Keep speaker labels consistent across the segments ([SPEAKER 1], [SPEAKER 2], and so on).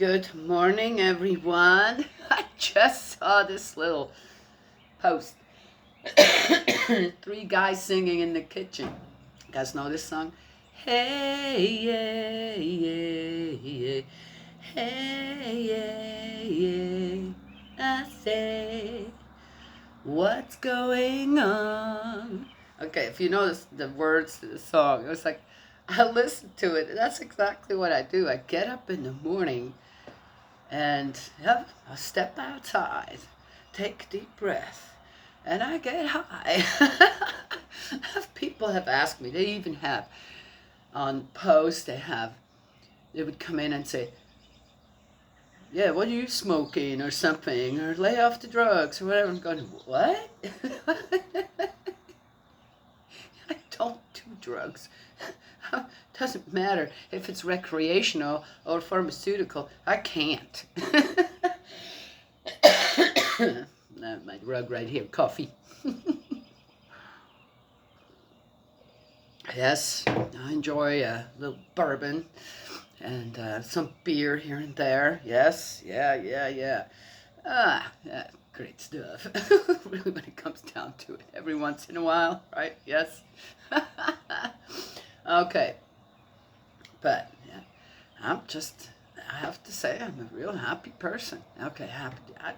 [SPEAKER 1] Good morning, everyone. I just saw this little post. Three guys singing in the kitchen. You guys know this song? Hey, yeah, yeah, yeah. Hey, yeah, yeah. I say, what's going on? Okay, if you notice the words to the song, it was like, I listen to it. That's exactly what I do. I get up in the morning and yep, I step outside, take a deep breath, and I get high. People have asked me, they even have on posts, they would come in and say, yeah, what are you smoking or something, or lay off the drugs or whatever. I'm going, what? I don't do drugs. Doesn't matter if it's recreational or pharmaceutical. I can't. My rug right here, coffee. Yes, I enjoy a little bourbon and some beer here and there. Yes, yeah. Yeah, great stuff. Really, when it comes down to it, every once in a while, right? Yes. Okay, but yeah, I have to say, I'm a real happy person. Okay, happy. I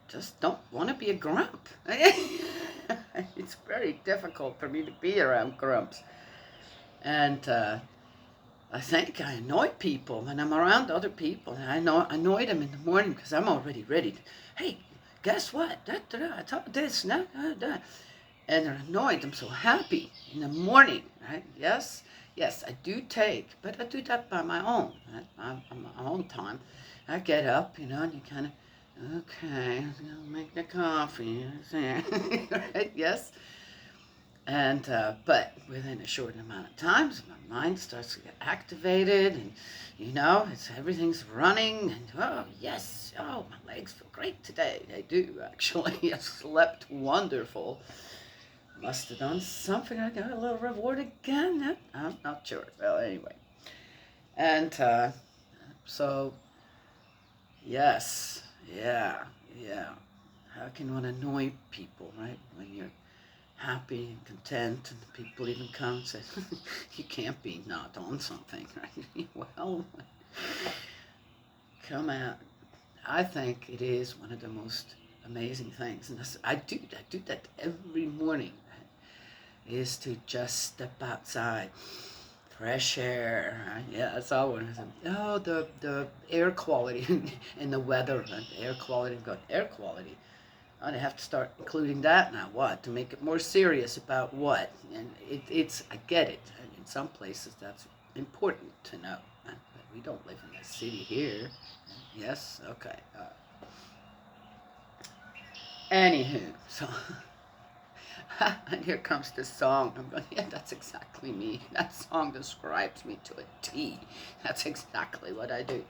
[SPEAKER 1] just don't want to be a grump. It's very difficult for me to be around grumps. And I think I annoy people when I'm around other people. And annoy them in the morning because I'm already ready to, hey, guess what? I thought this, that. And they're annoyed. I'm so happy in the morning, right? Yes, I do take, but I do that by my own, right? On my own time. I get up, and you kind of, okay, I'm gonna make the coffee, right? Yes. And but within a short amount of time, so my mind starts to get activated, and everything's running, and oh yes, oh my legs feel great today. They do actually. I slept wonderful. Must have done something. I got a little reward again. I'm not sure. Well, anyway, and so yes, yeah. How can one annoy people, right? When you're happy and content, and people even come and say, you can't be not on something, right? Well, come out. I think it is one of the most amazing things, and I do that every morning, right? Is to just step outside, fresh air, right? Yeah, that's all one of them. Oh, the air quality and the weather, right? Air quality, got air quality. I'd have to start including that now. What? To make it more serious about what? And it's, I get it. In some places, that's important to know. But we don't live in a city here. Yes? Okay. Anywho, so, and here comes this song. I'm going, yeah, that's exactly me. That song describes me to a T. That's exactly what I do.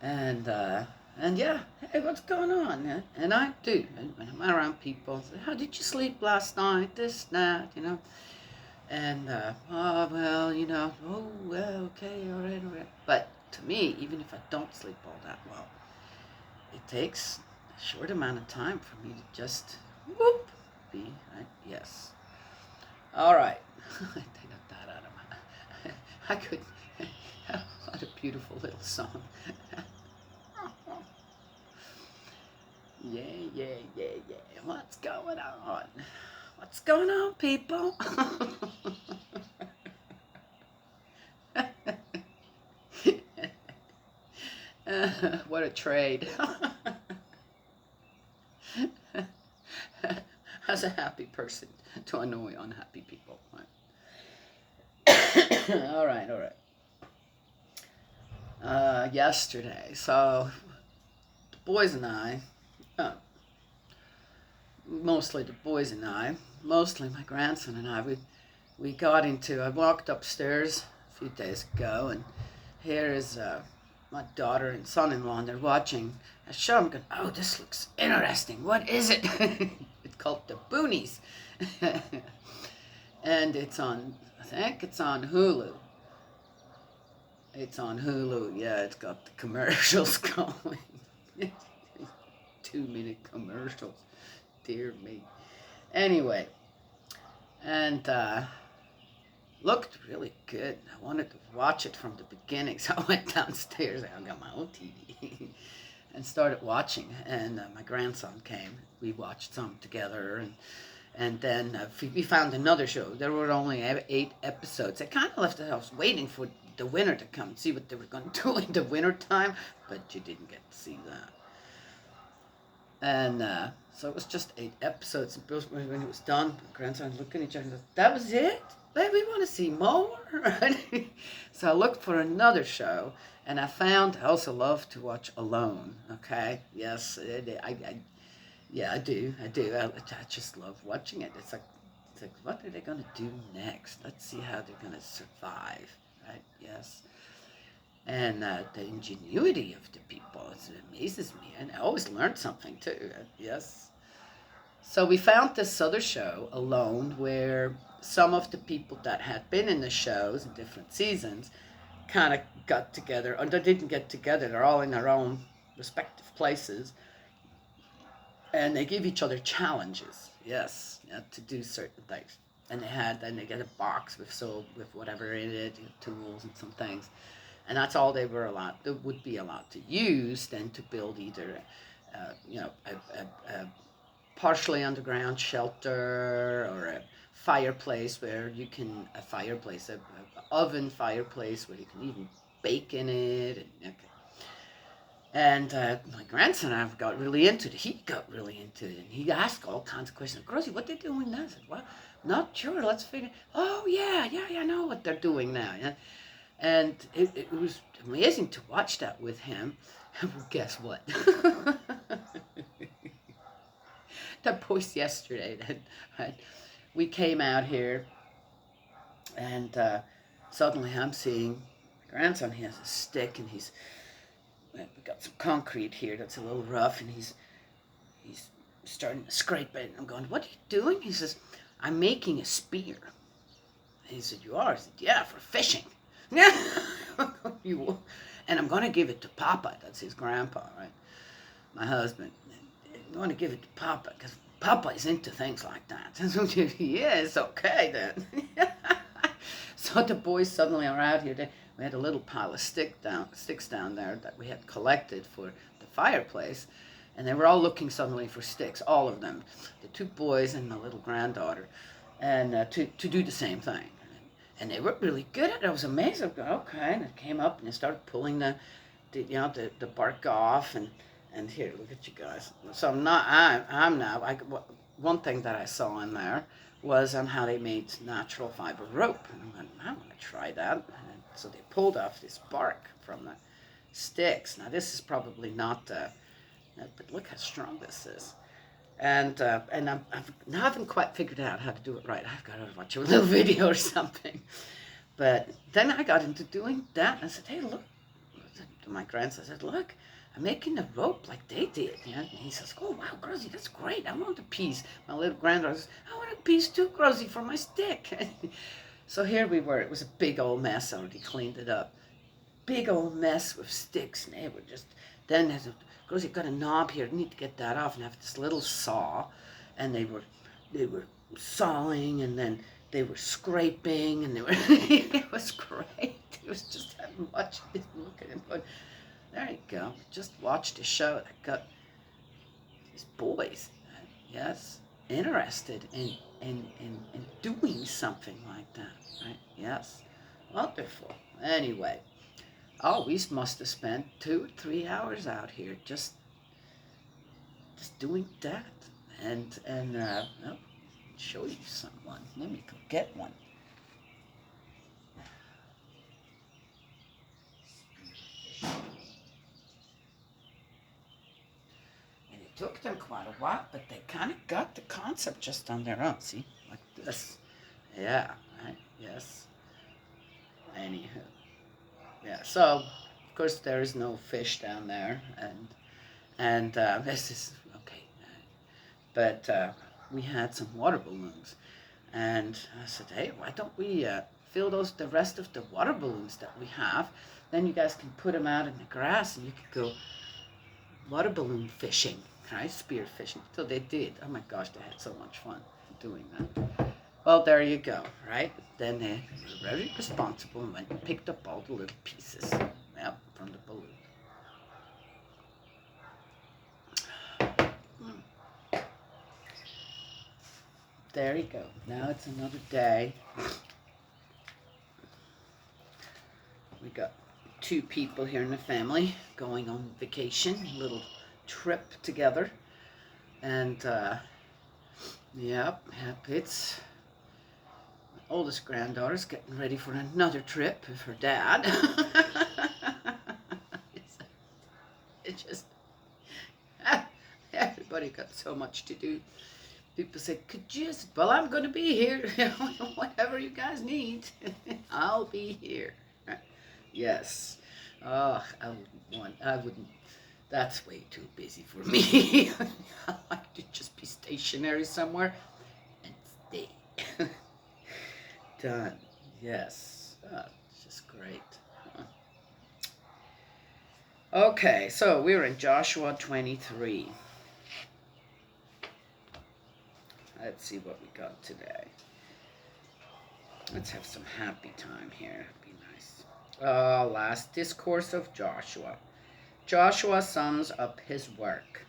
[SPEAKER 1] And yeah, hey, what's going on? Yeah, and I do. And when I'm around people, say, how did you sleep last night? This, that. And, oh, well, oh, well, okay, all right. But to me, even if I don't sleep all that well, it takes a short amount of time for me to just, whoop, be, right? Yes. All right. I got that out of my, I could, what a beautiful little song. Yeah. What's going on? What's going on, people? What a trade. As a happy person to annoy unhappy people. All right. Yesterday, so the boys and I, uh, mostly the boys and I, mostly my grandson and we got into, I walked upstairs a few days ago, and here is my daughter and son-in-law, and they're watching a show. I'm going, oh, this looks interesting. What is it? It's called The Boonies. And I think it's on Hulu. It's on Hulu. Yeah, it's got the commercials going. 2-minute commercials. Dear me. Anyway, and looked really good. I wanted to watch it from the beginning, so I went downstairs. I got my own TV and started watching. And my grandson came. We watched some together, and then we found another show. There were only 8 episodes. I kind of left the house waiting for the winter to come and see what they were going to do in the winter time, but you didn't get to see that. And so it was just 8 episodes. And when it was done, my grandson looked at each other and said, "That was it? Babe, we want to see more." So I looked for another show, and I found I also love to watch Alone. Okay, yes, yeah, I do. I just love watching it. It's like, what are they gonna do next? Let's see how they're gonna survive, right? Yes, and the ingenuity of the people, it amazes me, and I always learn something too. Yes. So we found this other show, Alone, where some of the people that had been in the shows in different seasons kind of got together, or they didn't get together. They're all in their own respective places, and they give each other challenges. Yes, yeah, to do certain things. And then they get a box with whatever in it, tools and some things, and that's all they would be allowed to use then to build either, a partially underground shelter or a fireplace where you can a oven fireplace where you can even bake in it. And my grandson and I got really into it. He got really into it, and he asked all kinds of questions. Rosie, what they doing now? I said, well, not sure. Let's figure. Oh yeah, I know what they're doing now. Yeah? And it was amazing to watch that with him. Well, guess what? That post yesterday, right? We came out here, and suddenly I'm seeing my grandson. He has a stick, and we got some concrete here that's a little rough, and he's starting to scrape it. And I'm going, "What are you doing?" He says, "I'm making a spear." And he said, "You are?" I said, "Yeah, for fishing." Yeah, you. And I'm going to give it to Papa. That's his grandpa, right? My husband. I'm going to give it to Papa because Papa is into things like that. Yeah, it's okay then. So the boys suddenly are out here. We had a little pile of sticks down there that we had collected for the fireplace, and they were all looking suddenly for sticks, all of them, the 2 boys and my little granddaughter, and to do the same thing. And they were really good at it. I was amazed. I go, okay, and it came up and they started pulling the bark off, and here, look at you guys. So I'm now. One thing that I saw in there was on how they made natural fiber rope, and I went, I want to try that. And so they pulled off this bark from the sticks. Now this is probably not, but look how strong this is. And I haven't quite figured out how to do it right. I've got to watch a little video or something. But then I got into doing that, and I said, "Hey, look!" To my grandson, I said, "Look, I'm making a rope like they did." Yeah? And he says, "Oh wow, Grozy, that's great. I want a piece." My little granddaughter says, "I want a piece too, Grozy, for my stick." So here we were. It was a big old mess. I already cleaned it up. Big old mess with sticks, and they were just. Then there's a Grozy got a knob here. I need to get that off, and I have this little saw, and they were sawing, and then they were scraping, and they were. It was great. It was just watching it, looking at it. There you go. Just watched a show that got these boys, yes, interested in doing something like that, right? Yes, wonderful. Anyway, oh, we must have spent 2 or 3 hours out here just doing that, and I'll show you someone. Let me go get one. Took them quite a while, but they kind of got the concept just on their own. See, like this. Yeah, right. Yes. Anywho, yeah. So, of course, there is no fish down there, and this is okay. But we had some water balloons, and I said, "Hey, why don't we fill the rest of the water balloons that we have. Then you guys can put them out in the grass and you could go water balloon fishing, right? Spear fishing. So they did. Oh my gosh, they had so much fun doing that. Well, there you go, right? Then they were very responsible and went and picked up all the little pieces, yep, from the balloon. There you go. Now it's another day. We got 2 people here in the family going on vacation, a little trip together. And, yep, it's my oldest granddaughter's getting ready for another trip with her dad. It just, everybody got so much to do. People say, could you just, well, I'm going to be here. Whatever you guys need, I'll be here. Yes. Oh, I wouldn't, that's way too busy for me. I like to just be stationary somewhere and stay. Done. Yes. Oh, it's just great. Okay, so we're in Joshua 23. Let's see what we got today. Let's have some happy time here. Be nice. Last discourse of Joshua. Joshua sums up his work.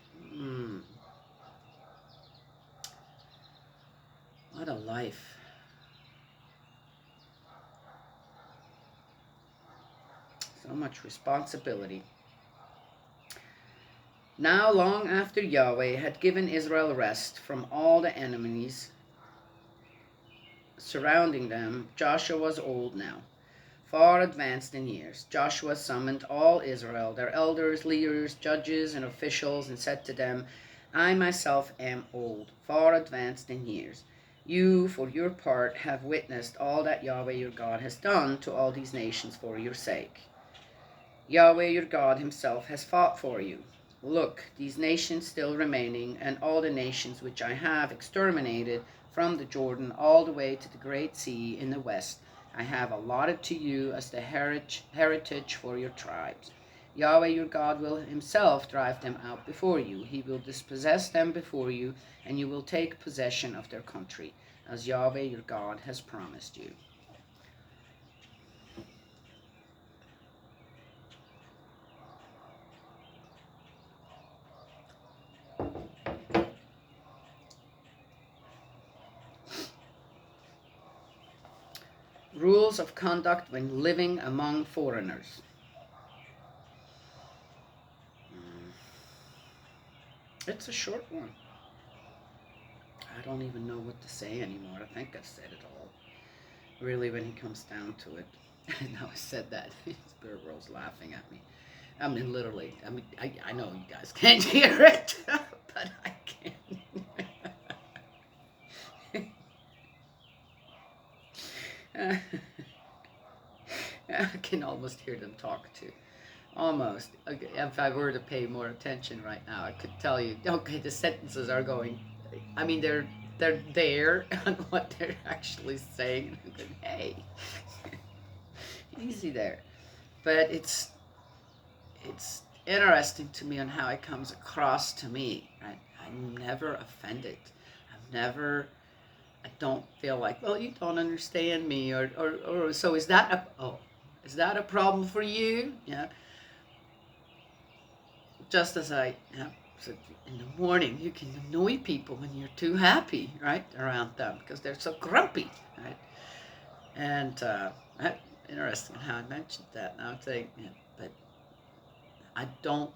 [SPEAKER 1] What a life. So much responsibility. Now, long after Yahweh had given Israel rest from all the enemies surrounding them, Joshua was old now, far advanced in years. Joshua summoned all Israel, their elders, leaders, judges, and officials, and said to them, I myself am old, far advanced in years. You, for your part, have witnessed all that Yahweh your God has done to all these nations for your sake. Yahweh your God himself has fought for you. Look, these nations still remaining, and all the nations which I have exterminated from the Jordan all the way to the great sea in the west, I have allotted to you as the heritage for your tribes. Yahweh your God will himself drive them out before you. He will dispossess them before you, and you will take possession of their country, as Yahweh your God has promised you. Rules of conduct when living among foreigners. It's a short one. I don't even know what to say anymore. I think I've said it all. Really, when it comes down to it. Now I said that. Spirit World's laughing at me. I mean, literally. I know you guys can't hear it, but I can. I can almost hear them talk too. Almost. Okay, if I were to pay more attention right now, I could tell you, okay, the sentences are going, I mean, they're there on what they're actually saying. I'm going, hey, easy there. But it's interesting to me on how it comes across to me. Right? I'm never offended. I don't feel like, well, you don't understand me, or so is that a problem for you? Yeah. Just as I said in the morning, you can annoy people when you're too happy, right, around them because they're so grumpy, right? And interesting how I mentioned that. Now I'm saying, but I don't.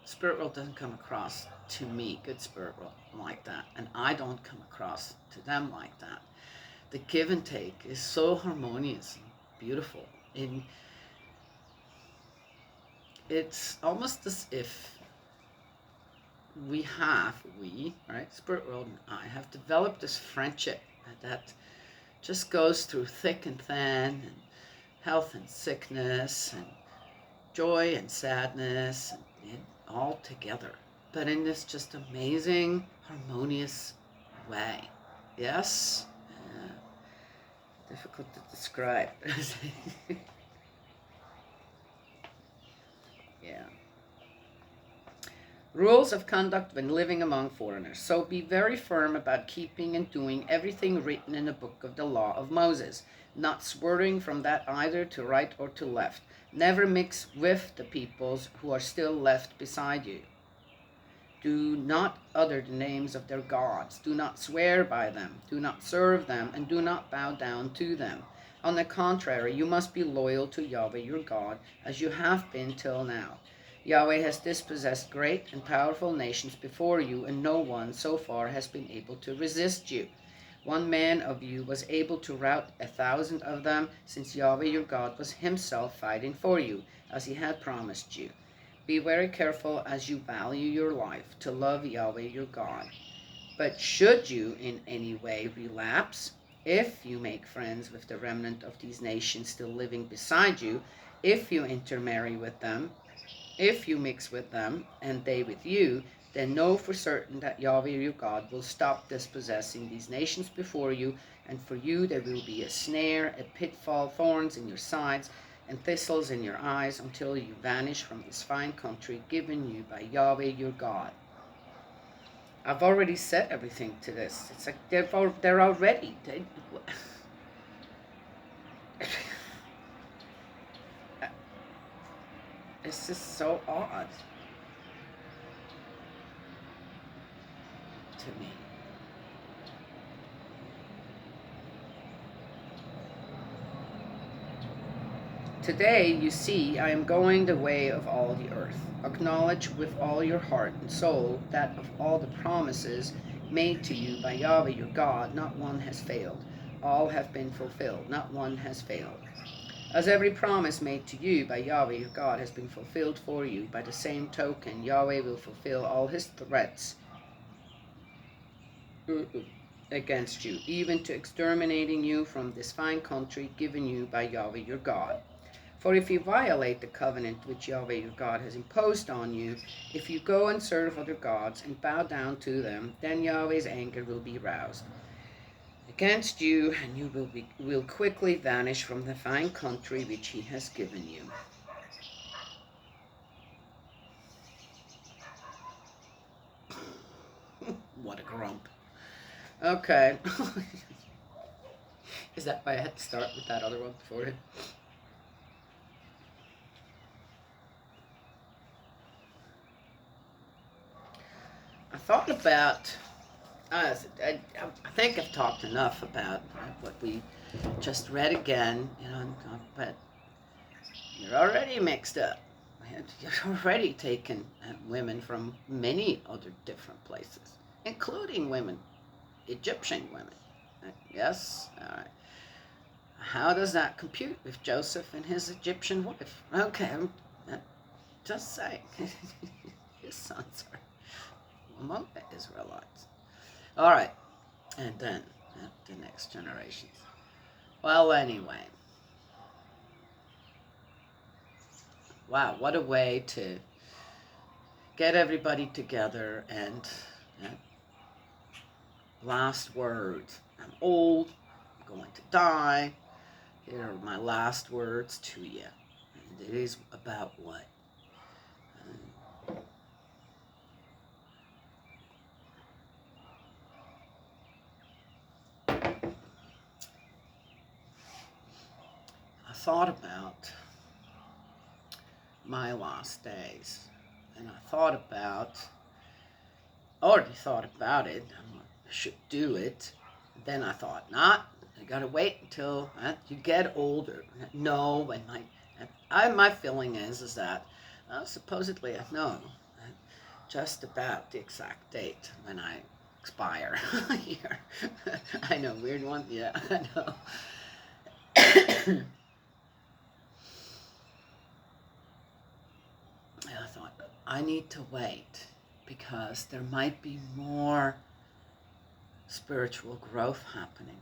[SPEAKER 1] Spirit world doesn't come across to me, good spirit world, like that, and I don't come across to them like that. The give and take is so harmonious and beautiful. It's almost as if we, right, spirit world and I have developed this friendship that just goes through thick and thin, and health and sickness, and joy and sadness, and all together, but in this just amazing, harmonious way. Yes? difficult to describe. Yeah. Rules of conduct when living among foreigners. So be very firm about keeping and doing everything written in the book of the law of Moses, not swerving from that either to right or to left. Never mix with the peoples who are still left beside you. Do not utter the names of their gods. Do not swear by them. Do not serve them, and do not bow down to them. On the contrary, you must be loyal to Yahweh your God, as you have been till now. Yahweh has dispossessed great and powerful nations before you, and no one so far has been able to resist you. One man of you was able to rout 1,000 of them, since Yahweh your God was himself fighting for you, as he had promised you. Be very careful as you value your life to love Yahweh your God. But should you in any way relapse, if you make friends with the remnant of these nations still living beside you, if you intermarry with them, if you mix with them, and they with you, then know for certain that Yahweh your God will stop dispossessing these nations before you, and for you there will be a snare, a pitfall, thorns in your sides, and thistles in your eyes, until you vanish from this fine country given you by Yahweh your God. I've already said everything to this. It's like they're already. It's just so odd to me. Today, you see, I am going the way of all the earth. Acknowledge with all your heart and soul that of all the promises made to you by Yahweh your God, not one has failed. All have been fulfilled, not one has failed. As every promise made to you by Yahweh your God has been fulfilled for you, by the same token, Yahweh will fulfill all his threats against you, even to exterminating you from this fine country given you by Yahweh your God. For if you violate the covenant which Yahweh your God has imposed on you, if you go and serve other gods and bow down to them, then Yahweh's anger will be roused against you, and you will quickly vanish from the fine country which he has given you. What a grump. Okay. Is that why I had to start with that other one before it? I thought about, I think I've talked enough about what we just read again, but you're already mixed up. You're already taken women from many other different places, including women, Egyptian women. Yes? All right. How does that compute with Joseph and his Egyptian wife? Okay, I'm just saying. His sons are among the Israelites. All right, and then the next generations. Well, anyway. Wow, what a way to get everybody together and last words. I'm old, I'm going to die. Here are my last words to you. And it is about what? I thought about my last days. And I already thought about it. I should do it. Then I thought, not. I gotta wait until you get older. No, my feeling is that supposedly I know just about the exact date when I expire here. I know, weird one. Yeah, I know. And I thought, I need to wait because there might be more spiritual growth happening,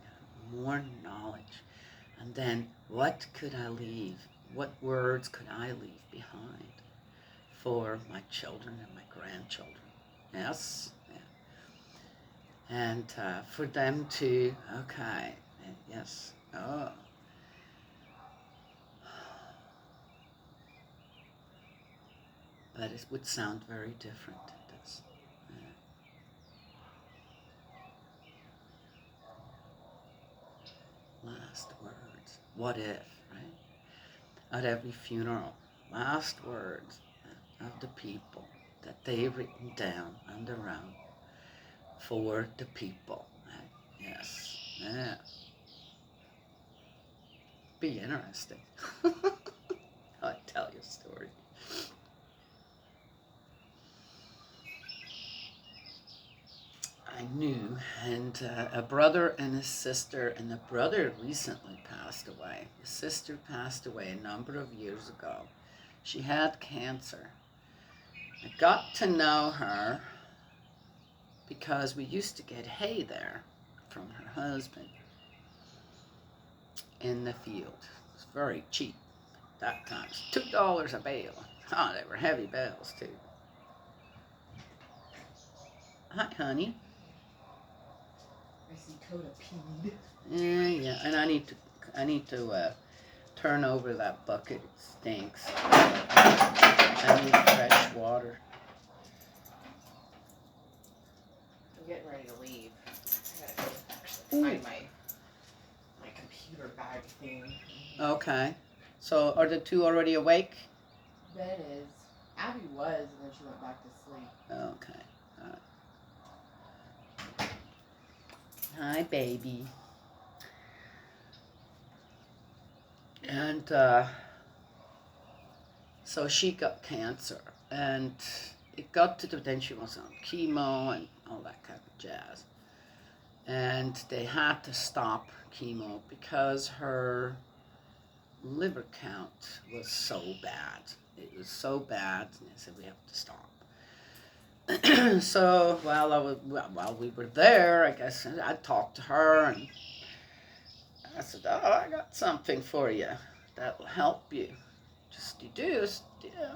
[SPEAKER 1] more knowledge. And then what could I leave? What words could I leave behind for my children and my grandchildren? Yes? Yeah. And for them to, okay, yes, Oh. But it would sound very different. It does. Yeah. Last words. What if, right? At every funeral, last words of the people that they've written down on the round for the people. Right? Yes. Yeah. Be interesting. I'll tell you a story. I knew, and a brother and a sister, and the brother recently passed away. The sister passed away a number of years ago. She had cancer. I got to know her because we used to get hay there from her husband in the field. It was very cheap at that time. It was $2 a bale. Oh, they were heavy bales too. Hi, honey.
[SPEAKER 2] I see Coda peed.
[SPEAKER 1] Yeah, and I need to turn over that bucket. It stinks. I need fresh water.
[SPEAKER 2] I'm getting ready to leave. I gotta go actually find my computer bag thing.
[SPEAKER 1] Okay. So are the two already awake?
[SPEAKER 2] Ben is. Abby was, and then she went back to sleep.
[SPEAKER 1] Okay. Hi, baby. And so she got cancer, and it got to then she was on chemo and all that kind of jazz. And they had to stop chemo because her liver count was so bad. It was so bad, and they said we have to stop. So while we were there, I guess I talked to her and I said, "Oh, I got something for you that will help you. Just you do, yeah."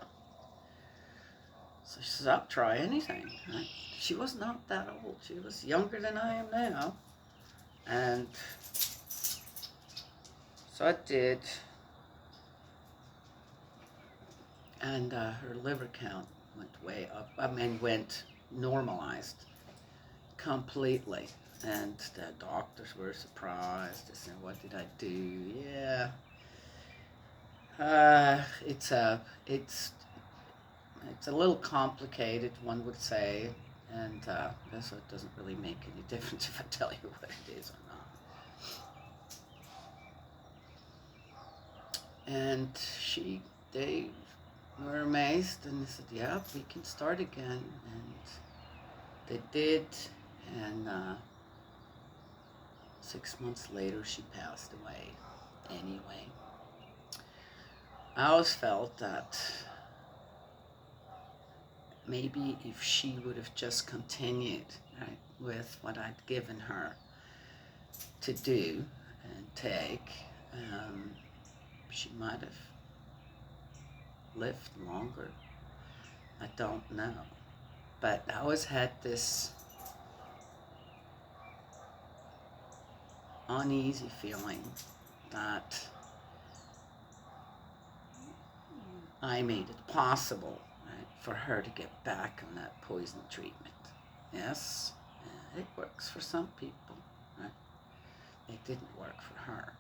[SPEAKER 1] So she says, "I'll try anything." Right? She was not that old. She was younger than I am now, and so I did. And her liver count went way up. I mean, went normalized completely. And the doctors were surprised. They said, "What did I do?" Yeah. It's a little complicated, one would say, and so it doesn't really make any difference if I tell you what it is or not. And they were amazed, and they said, "Yeah, we can start again," and they did, and 6 months later, she passed away. Anyway, I always felt that maybe if she would have just continued, right, with what I'd given her to do and take, she might have lived longer. I don't know. But I always had this uneasy feeling that I made it possible, right, for her to get back on that poison treatment. Yes, it works for some people, right? It didn't work for her.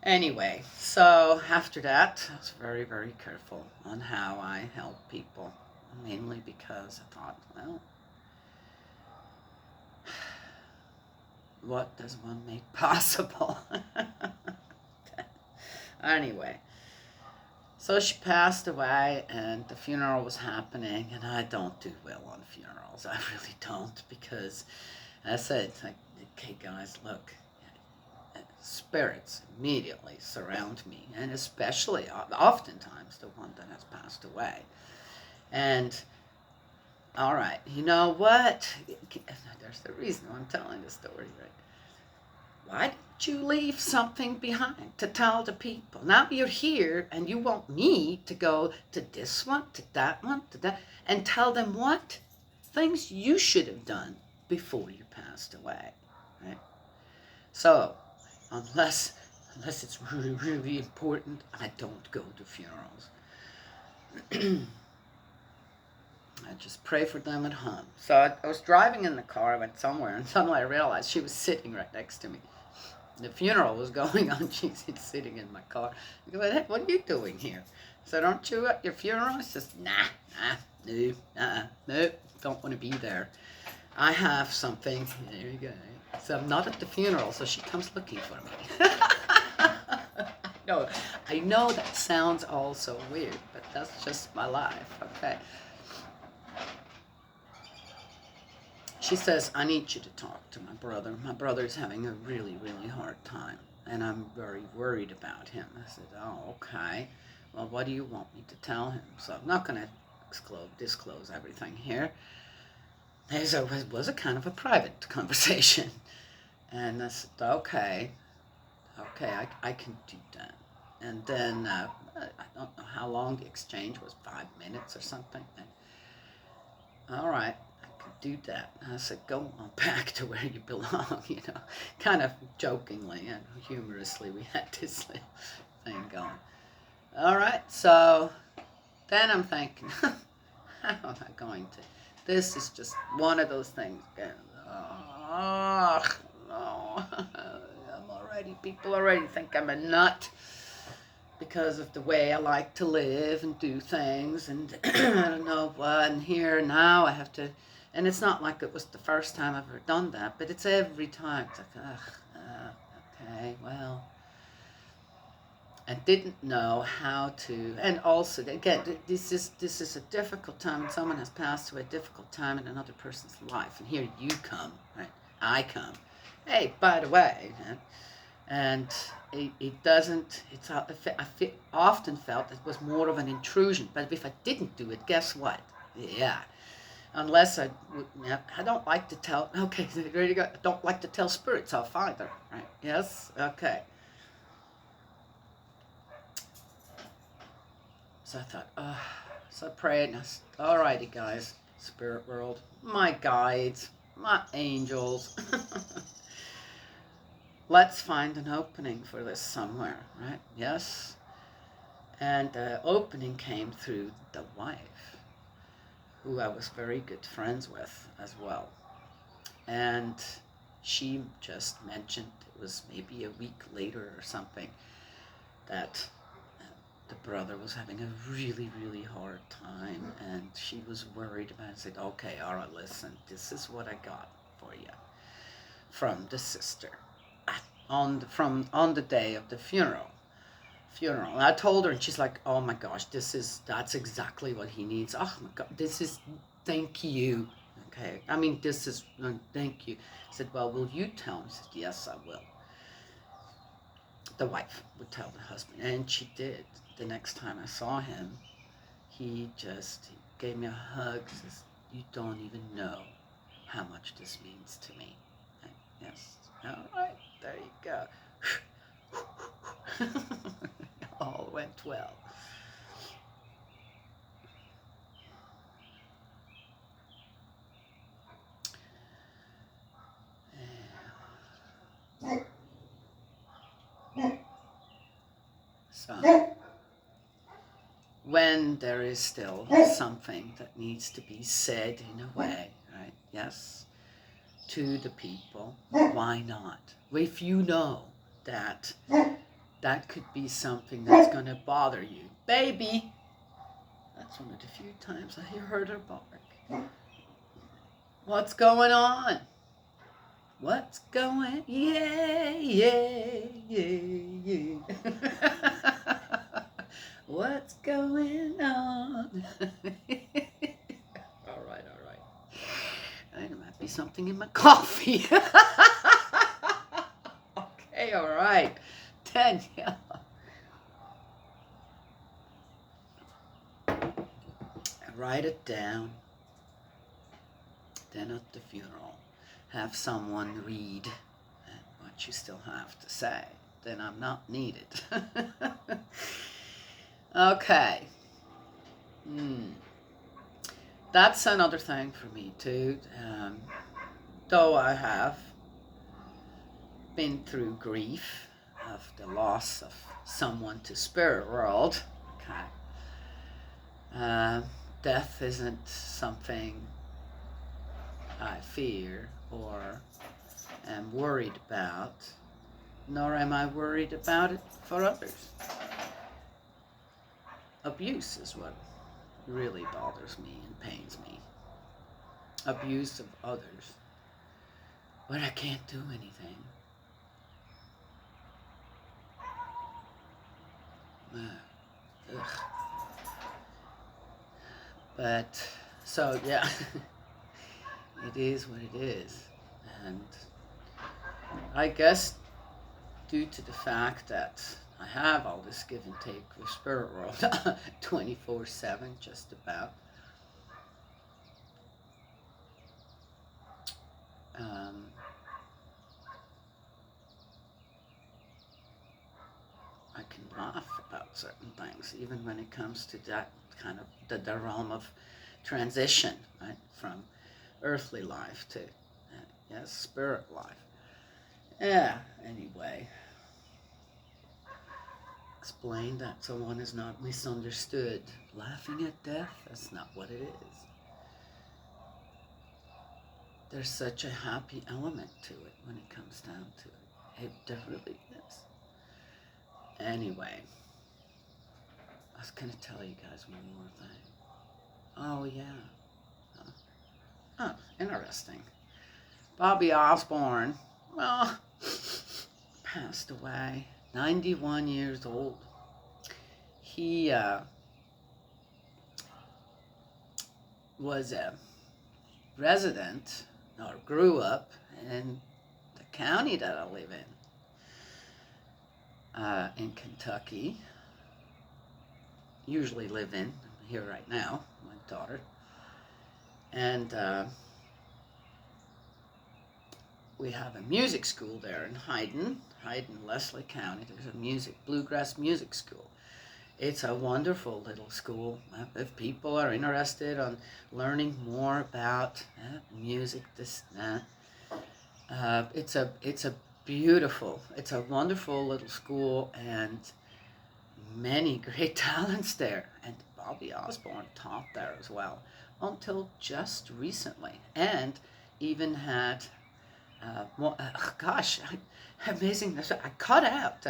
[SPEAKER 1] Anyway, so after that, I was very, very careful on how I help people, mainly because I thought, well, what does one make possible? Anyway, so she passed away, and the funeral was happening, and I don't do well on funerals. I really don't, because I said, like, okay, guys, look, spirits immediately surround me, and especially, oftentimes, the one that has passed away. And, all right, you know what? There's the reason I'm telling the story, right? Why didn't you leave something behind to tell the people? Now you're here, and you want me to go to this one, to that, and tell them what? Things you should have done before you passed away, right? So, unless it's really, really important, I don't go to funerals. I just pray for them at home. So I was driving in the car, I went somewhere, and suddenly I realized she was sitting right next to me. The funeral was going on, she's sitting in my car. I go, hey, what are you doing here? I said, aren't you at your funeral? She says, no, don't want to be there. I have something, there you go. So I'm not at the funeral, so she comes looking for me. No, I know that sounds all so weird, but that's just my life, okay? She says, I need you to talk to my brother. My brother's having a really, really hard time, and I'm very worried about him. I said, oh, okay. Well, what do you want me to tell him? So I'm not going to disclose everything here. It was a kind of a private conversation. And I said, okay, I can do that. And then, I don't know how long the exchange was, 5 minutes or something. All right, I could do that. And I said, go on back to where you belong, kind of jokingly and humorously. We had this little thing going. All right, so then I'm thinking, how am I going to? This is just one of those things. Oh, no. People already think I'm a nut because of the way I like to live and do things, and I don't know what, and here now I have to, and it's not like it was the first time I've ever done that, but it's every time. It's like, okay, well, I didn't know how to, and also, again, this is a difficult time, and someone has passed through a difficult time in another person's life, and here you come, right? I come. Hey, by the way, and it doesn't, I often felt it was more of an intrusion, but if I didn't do it, guess what? Yeah. Unless I don't like to tell, okay, there you go, I don't like to tell spirits off either, right? Yes? Okay. So I thought, so I prayed, and I said, alrighty guys, spirit world, my guides, my angels, let's find an opening for this somewhere, right? Yes? And the opening came through the wife, who I was very good friends with as well. And she just mentioned, it was maybe a week later or something, that the brother was having a really, really hard time, and she was worried about it. I said, okay, all right, listen, this is what I got for you from the sister on the day of the funeral. And I told her, and she's like, oh my gosh, that's exactly what he needs. Oh my God, thank you. Okay, I mean, thank you. I said, well, will you tell him? She said, yes, I will. The wife would tell the husband, and she did. The next time I saw him, he gave me a hug, says, you don't even know how much this means to me. And yes, all right, there you go. All went well. So, when there is still something that needs to be said in a way, right? Yes, to the people, why not? If you know that could be something that's going to bother you. Baby! That's one of the few times I heard her bark. What's going on? What's going? Yeah. What's going on? All right. There might be something in my coffee. Okay, all right. Danielle. Write it down. Then at the funeral, have someone read what you still have to say. Then I'm not needed. Okay. That's another thing for me too. Though I have been through grief of the loss of someone to spirit world. Okay. Death isn't something I fear or am worried about, nor am I worried about it for others. Abuse is what really bothers me and pains me. Abuse of others, but I can't do anything. Ugh. But, so yeah, it is what it is. And I guess due to the fact that I have all this give and take with Spirit World 24/7, just about. I can laugh about certain things, even when it comes to that kind of the realm of transition, right, from earthly life to yes, spirit life. Yeah. Anyway, explain that someone is not misunderstood. Laughing at death, that's not what it is. There's such a happy element to it when it comes down to it. There really is. Anyway, I was going to tell you guys one more thing. Oh, yeah. Oh, interesting. Bobby Osborne, well, passed away, 91 years old. He was a resident, or grew up, in the county that I live in Kentucky. Usually live in, I'm here right now, my daughter. And we have a music school there in Hayden, Leslie County. There's a bluegrass music school. It's a wonderful little school. If people are interested on learning more about music, it's a beautiful, it's a wonderful little school, and many great talents there. And Bobby Osborne taught there as well until just recently, and even had amazing. I cut out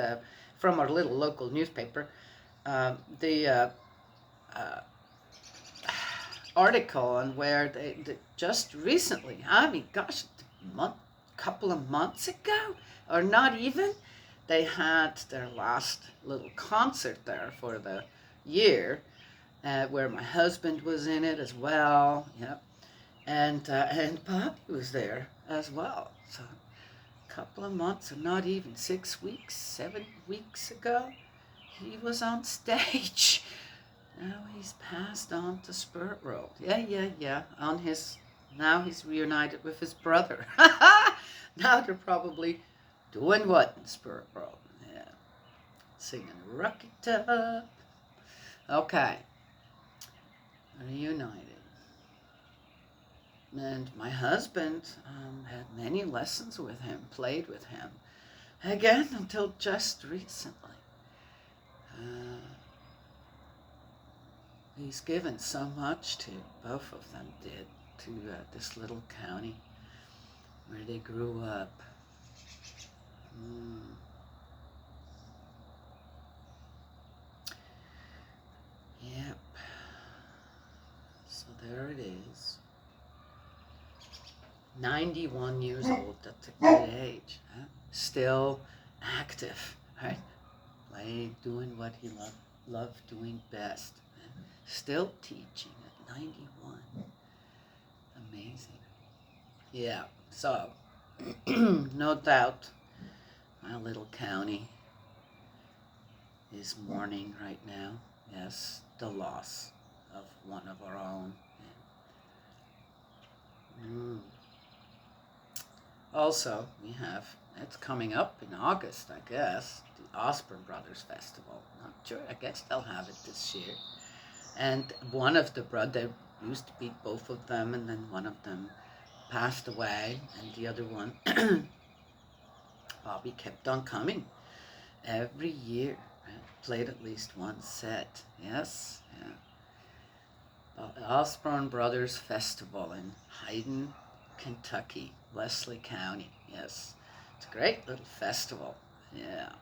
[SPEAKER 1] from our little local newspaper the article on where they just recently, couple of months ago, or not even, they had their last little concert there for the year, where my husband was in it as well. Yep. And Bobby was there as well. So a couple of months, or not even 6 weeks, 7 weeks ago, he was on stage. Now he's passed on to Spirit World. Yeah. Now he's reunited with his brother. Now they're probably doing what in Spirit World? Yeah. Singing Rock It Up. Okay. Reunited. And my husband had many lessons with him, played with him, again, until just recently. He's given so much to, both of them did, to this little county where they grew up. Yep. So there it is. 91 years old, that's a good age. Huh? Still active, right? Doing what he loved doing best. Still teaching at 91. Amazing. Yeah, so, no doubt, my little county is mourning right now. Yes, the loss of one of our own. Also, we have, it's coming up in August, I guess, the Osborne Brothers Festival. Not sure, I guess they'll have it this year. And one of the brothers, used to be both of them, and then one of them passed away, and the other one Bobby kept on coming every year. Right? Played at least one set. Yes, yeah. Osborne Brothers Festival in Hayden, Kentucky, Wesley County. Yes, it's a great little festival. Yeah,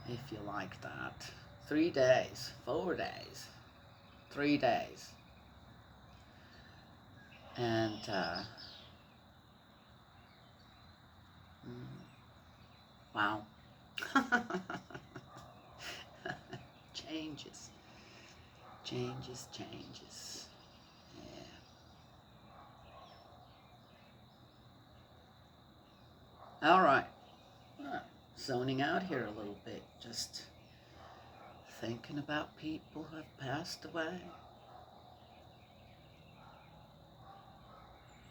[SPEAKER 1] if you like that. 3 days, 4 days, 3 days. And wow. Changes. Changes. Yeah. All right. Zoning out here a little bit. Just thinking about people who have passed away.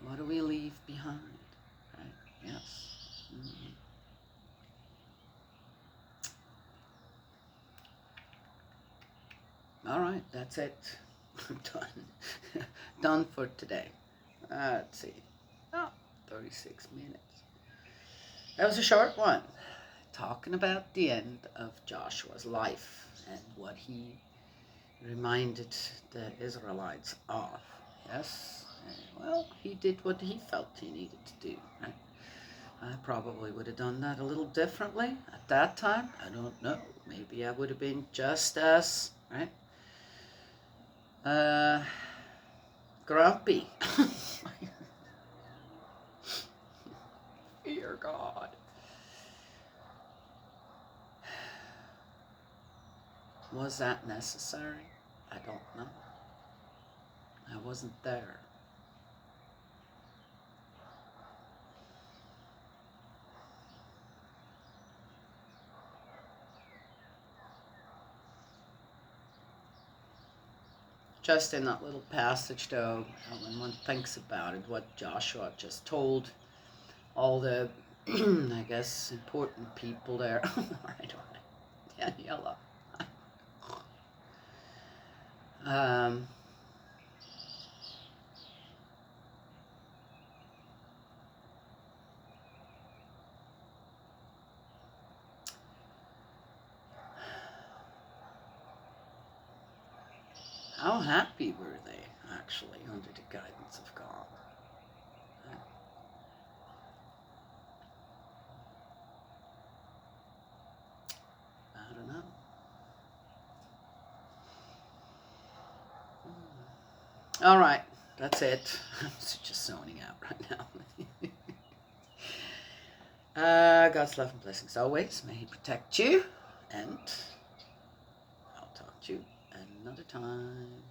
[SPEAKER 1] What do we leave behind? Right? Yes. All right, that's it. I'm done. Done for today. Let's see. Oh, 36 minutes. That was a short one. Talking about the end of Joshua's life and what he reminded the Israelites of. Yes? Well, he did what he felt he needed to do, right? I probably would have done that a little differently at that time. I don't know. Maybe I would have been just as, right? Grumpy. Fear God. Was that necessary? I don't know. I wasn't there. Just in that little passage, though, when one thinks about it, what Joshua just told all the, I guess, important people there. Right on. Daniela. How happy were they, actually, under the guidance of God? I don't know. All right, that's it. I'm just zoning out right now. God's love and blessings always. May He protect you, and I'll talk to you another time.